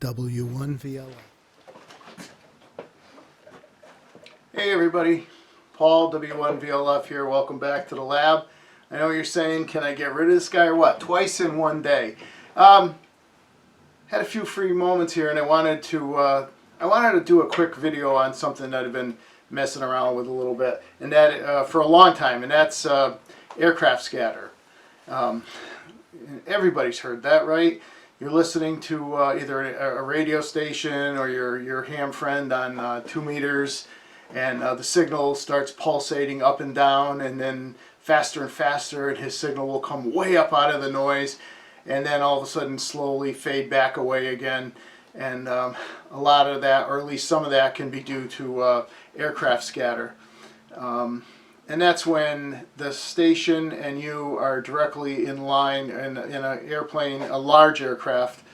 W1VLF. Hey everybody, Paul, W1VLF here. Welcome back to the lab. I know you're saying, can I get rid of this guy or what? Twice in one day. Had a few free moments here, and I wanted to do a quick video on something that I've been messing around with a little bit, and that for a long time, and that's aircraft scatter. Everybody's heard that, right? You're listening to either a radio station or your ham friend on 2 meters, and the signal starts pulsating up and down, and then faster and faster, and his signal will come way up out of the noise, and then all of a sudden slowly fade back away again. And a lot of that, or at least some of that, can be due to aircraft scatter. And that's when the station and you are directly in line, and in an airplane, a large aircraft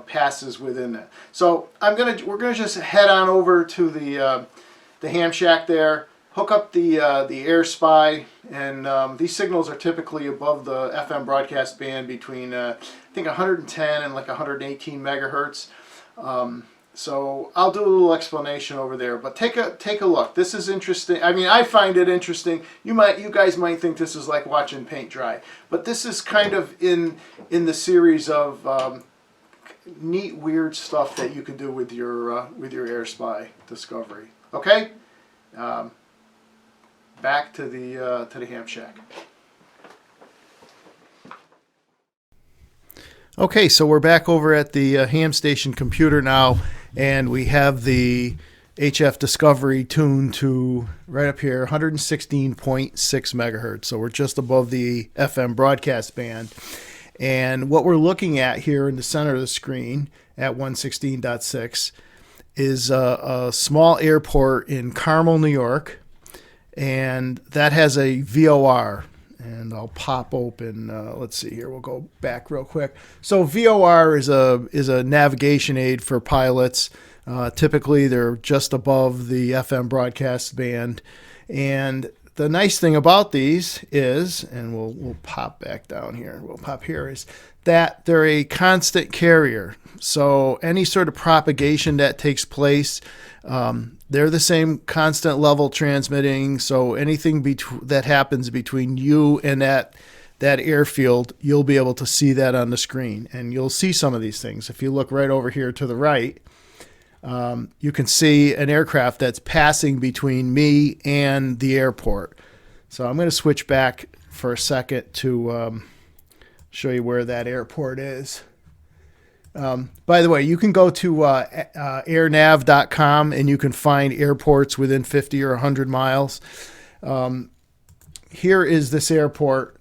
passes within it. So we're gonna just head on over to the ham shack there, hook up the AirSpy, and these signals are typically above the FM broadcast band between I think 110 and like 118 megahertz. So I'll do a little explanation over there, but take a look. This is interesting. I mean, I find it interesting. You guys might think this is like watching paint dry, but this is kind of in the series of neat, weird stuff that you can do with your AirSpy Discovery. Okay, back to the ham shack. Okay, so we're back over at the ham station computer now, and we have the HF Discovery tuned to right up here, 116.6 megahertz. So we're just above the FM broadcast band. And what we're looking at here in the center of the screen at 116.6 is a small airport in Carmel, New York, and that has a VOR. And I'll pop open, let's see here, we'll go back real quick. So VOR is a navigation aid for pilots. Typically they're just above the FM broadcast band. And the nice thing about these is, and we'll pop back down here, we'll pop here, is that they're a constant carrier. So any sort of propagation that takes place, they're the same constant level transmitting. So anything that happens between you and that airfield, you'll be able to see that on the screen. And you'll see some of these things. If you look right over here to the right, you can see an aircraft that's passing between me and the airport. So I'm going to switch back for a second to show you where that airport is. By the way, you can go to airnav.com and you can find airports within 50 or 100 miles. Here is this airport.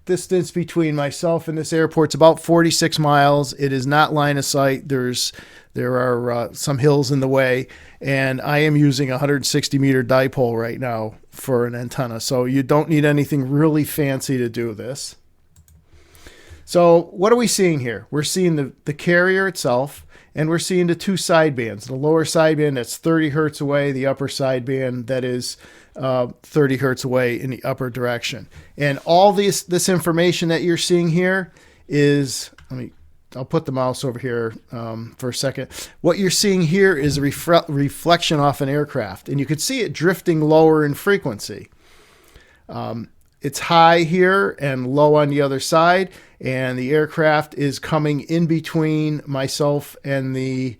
Distance between myself and this airport's about 46 miles. It is not line of sight. There are some hills in the way, and I am using a 160 meter dipole right now for an antenna. So you don't need anything really fancy to do this. So what are we seeing here? We're seeing the carrier itself, and we're seeing the two sidebands. The lower sideband that's 30 hertz away, the upper sideband that is 30 hertz away in the upper direction. And all this information that you're seeing here is, I'll put the mouse over here for a second. What you're seeing here is a reflection off an aircraft, and you can see it drifting lower in frequency. It's high here and low on the other side, and the aircraft is coming in between myself and the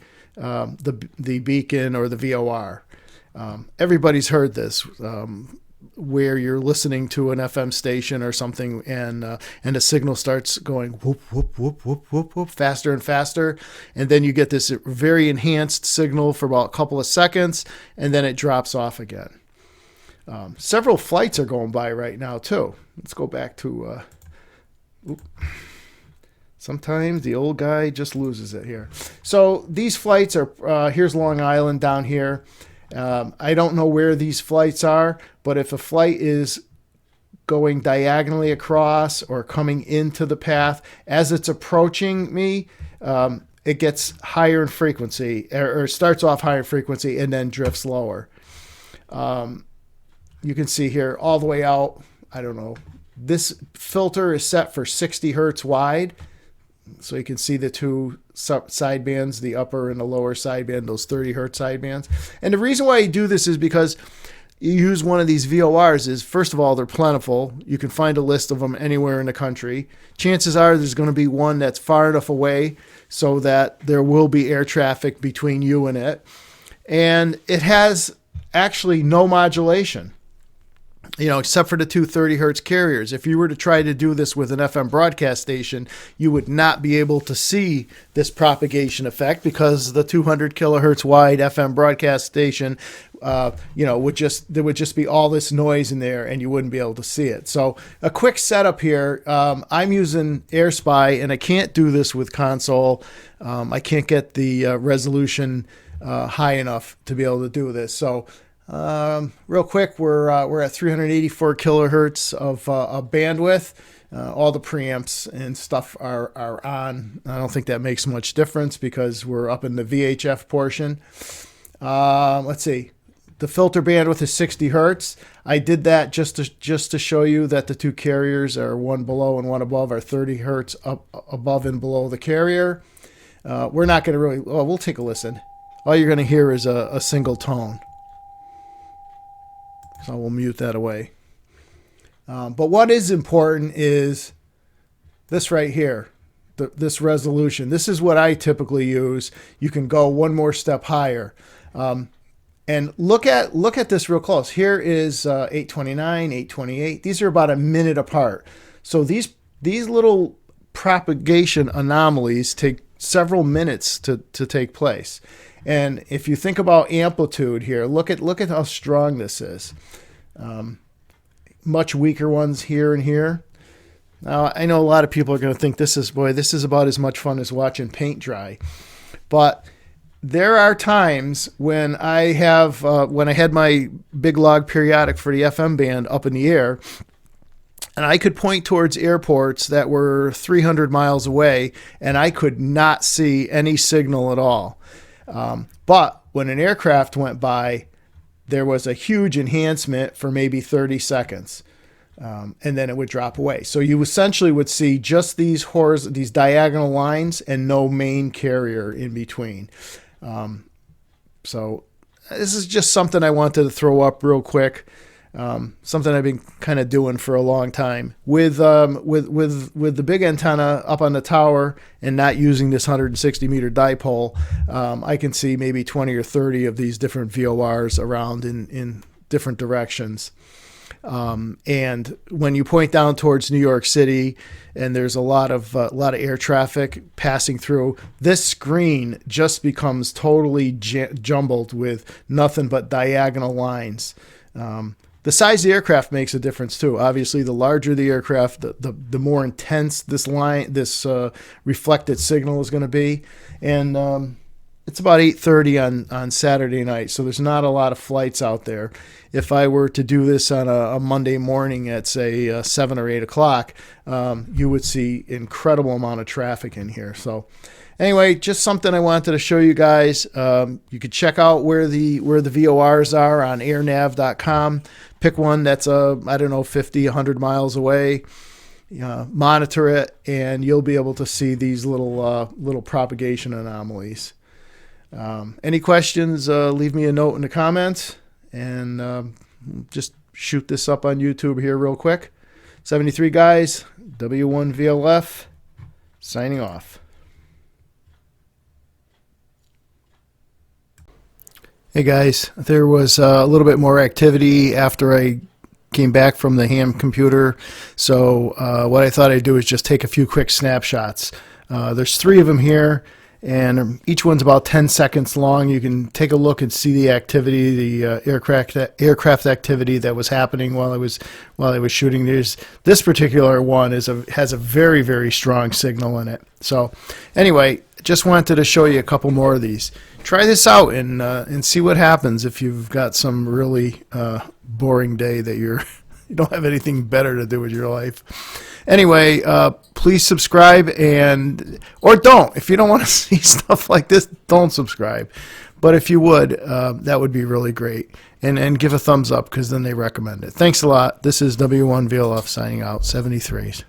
beacon or the VOR. Everybody's heard this, where you're listening to an FM station or something, and the signal starts going whoop whoop whoop whoop whoop whoop faster and faster, and then you get this very enhanced signal for about a couple of seconds, and then it drops off again. Several flights are going by right now too. Let's go back to sometimes the old guy just loses it here. So these flights are here's Long Island down here. I don't know where these flights are, but if a flight is going diagonally across or coming into the path, as it's approaching me, it gets higher in frequency, or starts off higher in frequency and then drifts lower. You can see here all the way out, I don't know, this filter is set for 60 hertz wide. So you can see the two sidebands, the upper and the lower sideband, those 30 hertz sidebands. And the reason why you do this is because you use one of these VORs is, first of all, they're plentiful. You can find a list of them anywhere in the country. Chances are there's going to be one that's far enough away so that there will be air traffic between you and it. And it has actually no modulation, except for the two 30 hertz carriers. If you were to try to do this with an FM broadcast station, you would not be able to see this propagation effect because the 200 kilohertz wide FM broadcast station, there would just be all this noise in there and you wouldn't be able to see it. So a quick setup here. I'm using AirSpy and I can't do this with console. I can't get the resolution high enough to be able to do this. So real quick, we're at 384 kilohertz of bandwidth. All the preamps and stuff are on. I don't think that makes much difference because we're up in the VHF portion. Let's see. The filter bandwidth is 60 hertz. I did that just to show you that the two carriers are one below and one above are 30 hertz up above and below the carrier. We're not going to really. Well, we'll take a listen. All you're going to hear is a single tone. So we'll mute that away. But what is important is this right here, this resolution. This is what I typically use. You can go one more step higher. And look at this real close. Here is 829, 828. These are about a minute apart. So these little propagation anomalies take several minutes to take place. And if you think about amplitude here, look at how strong this is. Much weaker ones here and here. Now, I know a lot of people are going to think this is about as much fun as watching paint dry. But there are times when I had my big log periodic for the FM band up in the air, and I could point towards airports that were 300 miles away, and I could not see any signal at all. But when an aircraft went by, there was a huge enhancement for maybe 30 seconds. And then it would drop away. So you essentially would see just these diagonal lines and no main carrier in between. So this is just something I wanted to throw up real quick. Something I've been kind of doing for a long time with the big antenna up on the tower and not using this 160 meter dipole. I can see maybe 20 or 30 of these different VORs around in different directions. And when you point down towards New York City and there's a lot of air traffic passing through, this screen just becomes totally jumbled with nothing but diagonal lines. The size of the aircraft makes a difference too. Obviously, the larger the aircraft, the more intense this reflected signal is going to be. And it's about 8:30 on Saturday night, so there's not a lot of flights out there. If I were to do this on a Monday morning at, say, 7 or 8 o'clock, you would see incredible amount of traffic in here. So anyway, just something I wanted to show you guys. You could check out where the VORs are on airnav.com. Pick one that's 50, 100 miles away. Monitor it, and you'll be able to see these little propagation anomalies. Any questions, leave me a note in the comments, and just shoot this up on YouTube here real quick. 73 guys, W1VLF, signing off. Hey guys, there was a little bit more activity after I came back from the ham computer, so what I thought I'd do is just take a few quick snapshots. There's 3 of them here, and each one's about 10 seconds long. You can take a look and see the activity, the aircraft activity that was happening while I was shooting. This particular one has a very, very strong signal in it. So anyway, just wanted to show you a couple more of these. Try this out and see what happens if you've got some really boring day that you don't have anything better to do with your life. Anyway, please subscribe or don't. If you don't want to see stuff like this, don't subscribe. But if you would, that would be really great. And give a thumbs up because then they recommend it. Thanks a lot. This is W1VLF signing out, 73s.